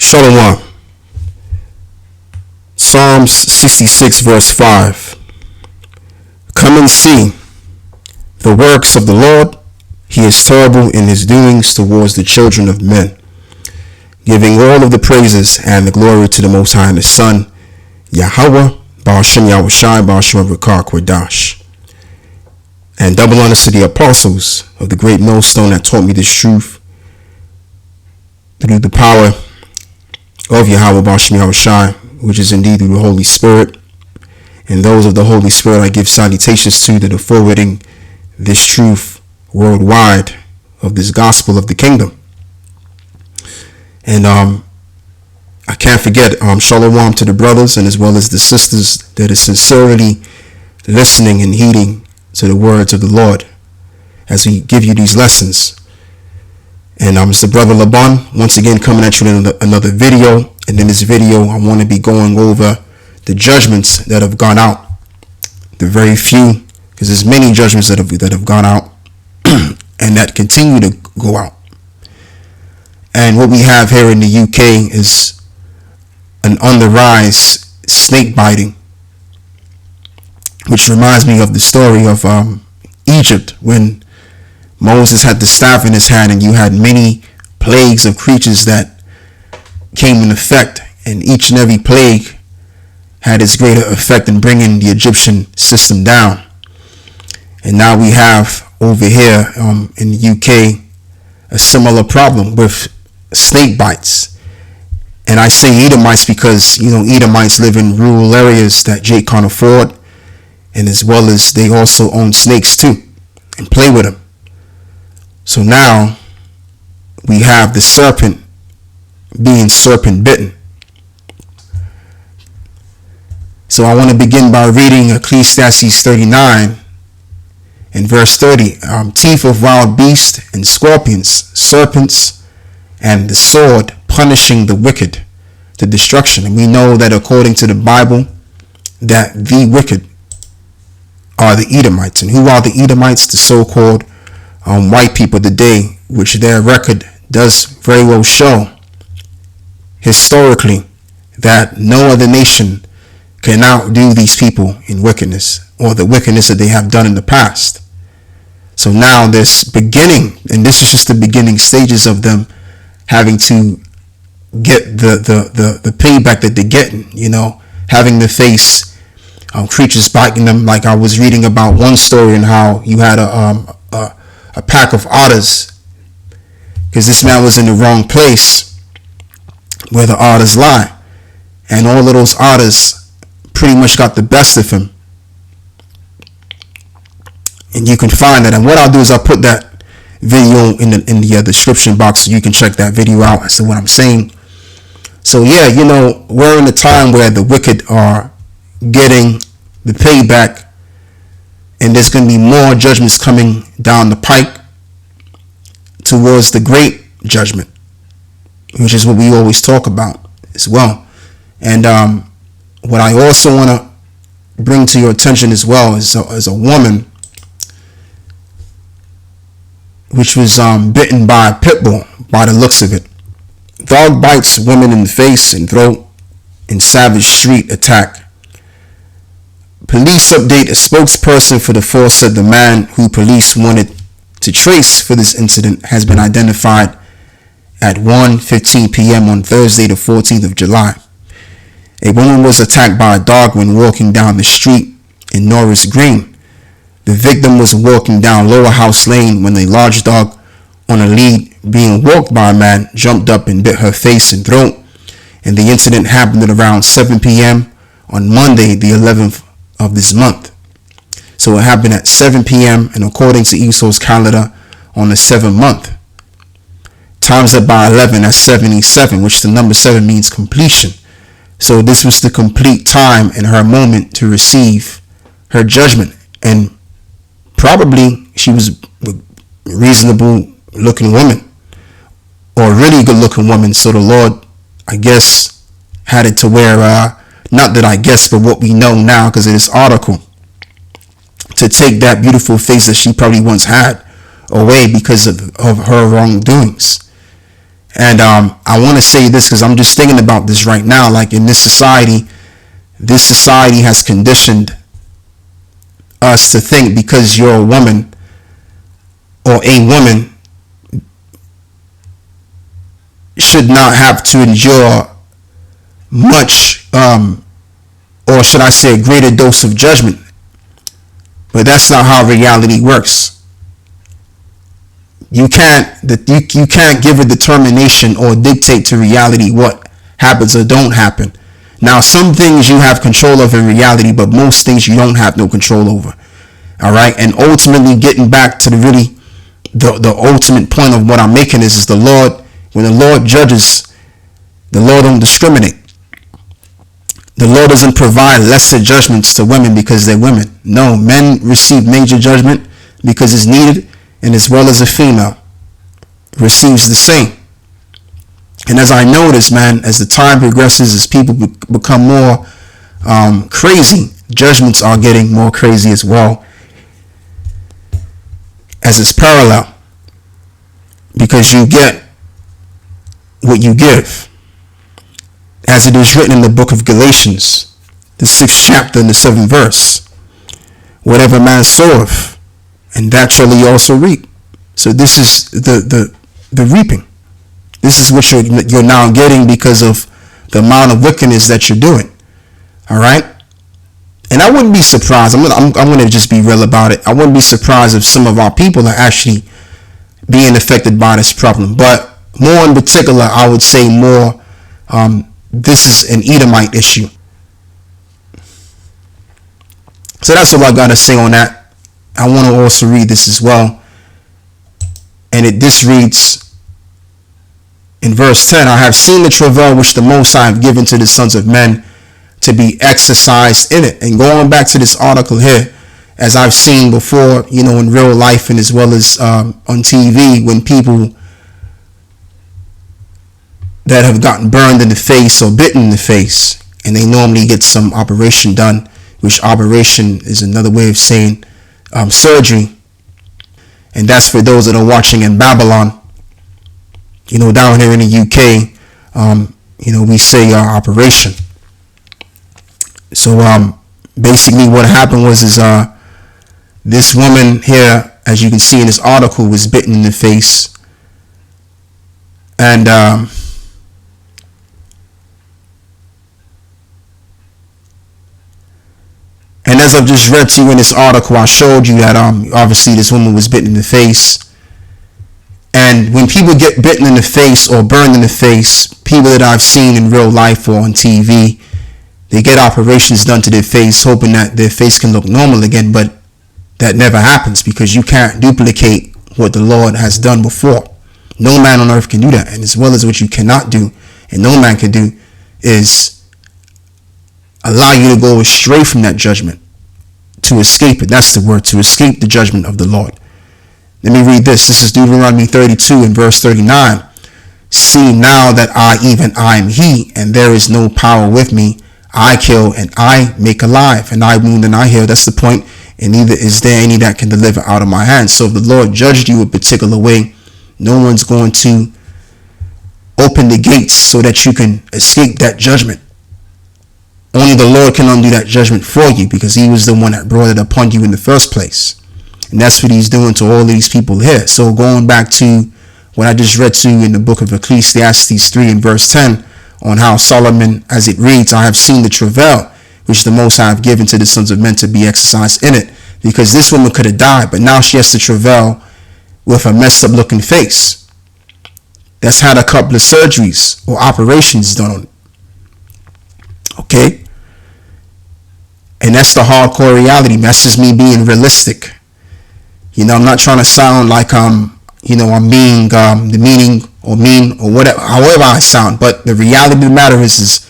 Shalom. Psalms 66 verse 5. Come and see the works of the Lord. He is terrible in his doings towards the children of men. Giving all of the praises and the glory to the Most High and His Son, Yahweh, Ba'ashem Yahushai, Ba'ashem Rekar Kodash. And double honors to the apostles of the great millstone that taught me this truth through the power of Yahweh, Ba'ashem Yahushai, which is indeed through the Holy Spirit. And those of the Holy Spirit I give salutations to that are forwarding this truth worldwide of this gospel of the kingdom. And I can't forget shalom to the brothers and as well as the sisters that are sincerely listening and heeding to the words of the Lord as we give you these lessons. And it's the brother Laban once again coming at you in another video. And in this video I want to be going over the judgments that have gone out. The very few, because there's many judgments that have gone out and that continue to go out. And what we have here in the UK is an on the rise snake biting, which reminds me of the story of Egypt when Moses had the staff in his hand and you had many plagues of creatures that came in effect, and each and every plague had its greater effect in bringing the Egyptian system down. And now we have over here in the UK a similar problem with snake bites. And I say Edomites because, Edomites live in rural areas that Jake can't afford, and as well as they also own snakes too and play with them. So now we have the serpent being serpent bitten. So I want to begin by reading Ecclesiastes 39 and verse 30. Teeth of wild beasts and scorpions, serpents, and the sword punishing the wicked to destruction. And we know that according to the Bible that the wicked are the Edomites. And who are the Edomites? The so-called white people today, which their record does very well show historically that no other nation can outdo these people in wickedness or the wickedness that they have done in the past. So now this beginning, and this is just the beginning stages of them having to get the payback that they're getting, having to face creatures biting them. Like I was reading about one story and how you had a pack of otters, because this man was in the wrong place where the otters lie, and all of those otters pretty much got the best of him. And you can find that, and what I'll do is I'll put that video in the description box so you can check that video out as to what I'm saying. So yeah, we're in a time where the wicked are getting the payback, and there's going to be more judgments coming down the pike towards the great judgment, which is what we always talk about as well. And what I also want to bring to your attention as well is a woman which was bitten by a pit bull by the looks of it. Dog bites women in the face and throat in savage street attack. Police update: a spokesperson for the force said the man who police wanted to trace for this incident has been identified at 1:15 p.m. on Thursday the 14th of July. A woman was attacked by a dog when walking down the street in Norris Green. The victim was walking down Lower House Lane when a large dog on a lead being walked by a man jumped up and bit her face and throat. And the incident happened at around 7 p.m. on Monday the 11th of this month. So it happened at 7 p.m. and according to ESO's calendar on the 7th month. Times up by 11, that's 77, which the number 7 means completion. So this was the complete time in her moment to receive her judgment. And probably she was a reasonable looking woman, or a really good looking woman. So the Lord, I guess, had it to where, not that I guess, but what we know now because of this article, to take that beautiful face that she probably once had away because of her wrongdoings. And I want to say this because I'm just thinking about this right now. Like in this society has conditioned us to think because you're a woman or a woman should not have to endure much, or should I say a greater dose of judgment. But that's not how reality works. You can't give a determination or dictate to reality what happens or don't happen. Now, some things you have control of in reality, but most things you don't have no control over. All right, and ultimately, getting back to the ultimate point of what I'm making is the Lord. When the Lord judges, the Lord don't discriminate. The Lord doesn't provide lesser judgments to women because they're women. No, men receive major judgment because it's needed, and as well as a female receives the same. And as I notice, man, as the time progresses, as people become more crazy, judgments are getting more crazy as well, as it's parallel, because you get what you give. As it is written in the book of Galatians, the 6th chapter and the 7th verse, whatever man soweth, and that shall he also reap. So this is the reaping. This is what you're now getting because of the amount of wickedness that you're doing. All right? And I wouldn't be surprised. I'm going to just be real about it. I wouldn't be surprised if some of our people are actually being affected by this problem. But more in particular, I would say more, this is an Edomite issue. So that's all I got to say on that. I want to also read this as well. And this reads in verse 10, I have seen the travail which the Most High have given to the sons of men to be exercised in it. And going back to this article here, as I've seen before, in real life and as well as on TV, when people that have gotten burned in the face or bitten in the face, and they normally get some operation done, which operation is another way of saying surgery. And that's for those that are watching in Babylon. Down here in the UK, we say operation. So basically what happened was this woman here, as you can see in this article, was bitten in the face. And as I've just read to you in this article, I showed you that obviously this woman was bitten in the face. And when people get bitten in the face or burned in the face, people that I've seen in real life or on TV, they get operations done to their face, hoping that their face can look normal again. But that never happens because you can't duplicate what the Lord has done before. No man on earth can do that. And as well as what you cannot do, and no man can do, is allow you to go astray from that judgment, to escape it. That's the word, to escape the judgment of the Lord. Let me read this. This is Deuteronomy 32 and verse 39. See now that I am he, and there is no power with me. I kill and I make alive, and I wound and I heal. That's the point. And neither is there any that can deliver out of my hands. So if the Lord judged you a particular way, no one's going to open the gates so that you can escape that judgment. Only the Lord can undo that judgment for you, because he was the one that brought it upon you in the first place. And that's what he's doing to all these people here. So going back to what I just read to you in the book of Ecclesiastes 3 and verse 10, on how Solomon, as it reads, I have seen the travail which the Most High have given to the sons of men to be exercised in it. Because this woman could have died, but now she has to travail with a messed up looking face. That's had a couple of surgeries or operations done on it. Okay? And that's the hardcore reality. That's just me being realistic. I'm not trying to sound like I'm being demeaning or mean or whatever, however I sound. But the reality of the matter is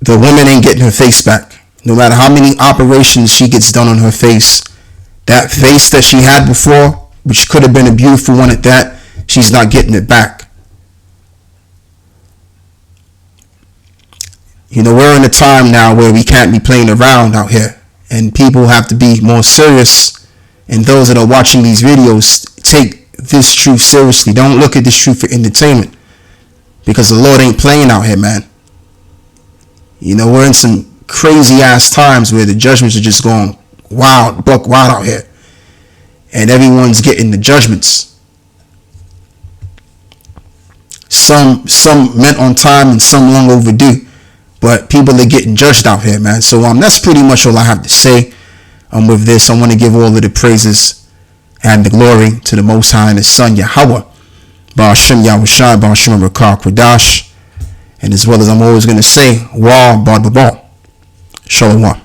the woman ain't getting her face back. No matter how many operations she gets done on her face, that face that she had before, which could have been a beautiful one at that, she's not getting it back. We're in a time now where we can't be playing around out here, and people have to be more serious. And those that are watching these videos, take this truth seriously. Don't look at this truth for entertainment, because the Lord ain't playing out here, man. You know, we're in some crazy ass times where the judgments are just going wild, buck wild out here, and everyone's getting the judgments. Some meant on time and some long overdue, but people are getting judged out here, man. So that's pretty much all I have to say. With this, I want to give all of the praises and the glory to the Most High and His Son Yahweh, Ba'ashem Yahushai, Ba'ashem Rakah Kwadash, and as well as I'm always going to say, Wa Ba Ba Ba, Shalom.